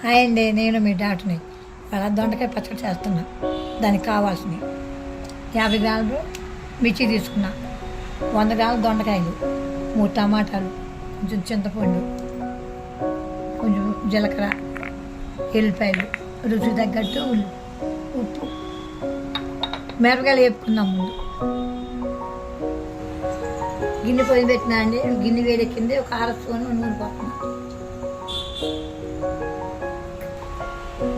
Hi అండి, నేను మీ డాక్టర్ని. అలా దొండకాయ పచ్చడి చేస్తున్నా. దానికి కావాల్సినవి 50 గ్రాములు మిర్చి తీసుకున్నా, 100 గ్రాములు దొండకాయలు, 3 టమాటాలు, కొంచెం చింతపండు, కొంచెం జీలకర్ర, ఎల్లిపాయలు, రుచి తగ్గట్టు ఉప్పు, మిరపకాయలు వేపుకుందాం. ముందు గిన్నె పొయ్యి పెట్టినా అండి. గిన్నె వేడెక్కింది. ఒక 1/2 స్పూన్ నూనె పోతున్నా.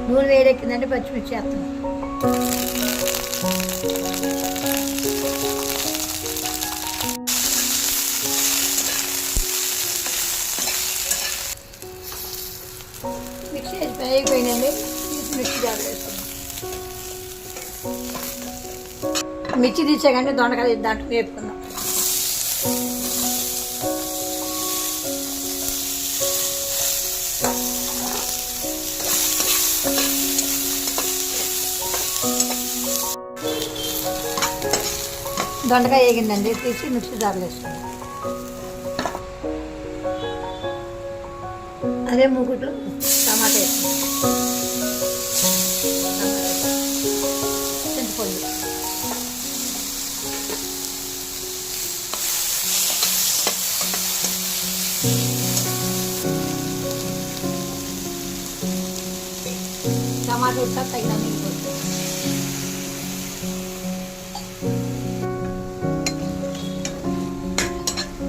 నూనె వేడెక్కిందంటే పచ్చిమిర్చి వేస్తున్నాం. మిక్సీ వేసి అయిపోయినండి. మిక్సీ జార్ వేసుకున్నాం. మిర్చి తీసేకండి దొండకాయలు దాంట్లో వేపుకుందాం. దొండకాయ వేగిందండి, తీసి మిక్సీ జార్లో వేసుకుందాం. అదే మూకుట్లో టమాటా వేసుకుందాం. చింతపండు, టమాటా ఉత్తా తగిన నీళ్ళు పోస్తాం.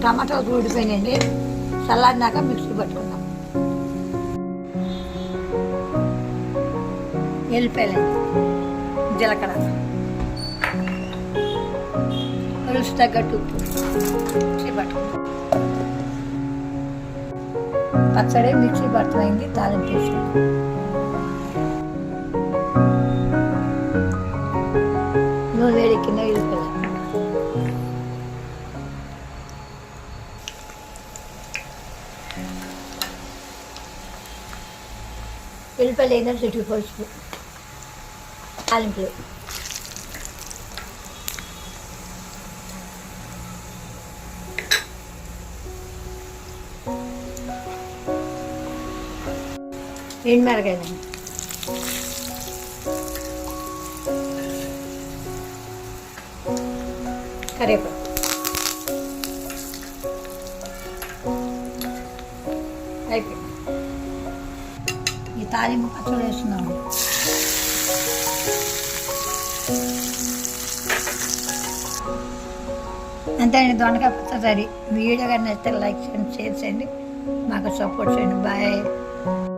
టమాటాలు ఉడిపోయినాయండి. చల్లారినాక మిక్సీ పట్టుకుందాం. ఎల్లిపాయలు, జీలకర్ర, రుచి తగ్గట్టు ఉప్పు, మిక్సీ పట్టుకుందాం. పచ్చడి మిక్సీ పట్టుకుంది. తాలింపు వేసుకుందాం. నూనె వేడెక్కిన ఎల్లిపాయలు, ఎల్లిపాయలు అయినా చెట్టు పసుపు, తాలింపులు, ఎండుమిరకాయలు, కరివేపాకు, అయిపోయింది. ఈ తాలింపు పచ్చడి వేస్తున్నాము. అంతే అండి, దొండకాయ పచ్చడి. వీడియో కానీ నచ్చితే లైక్ చేయండి, షేర్ చేయండి, మాకు సపోర్ట్ చేయండి. బాయ్.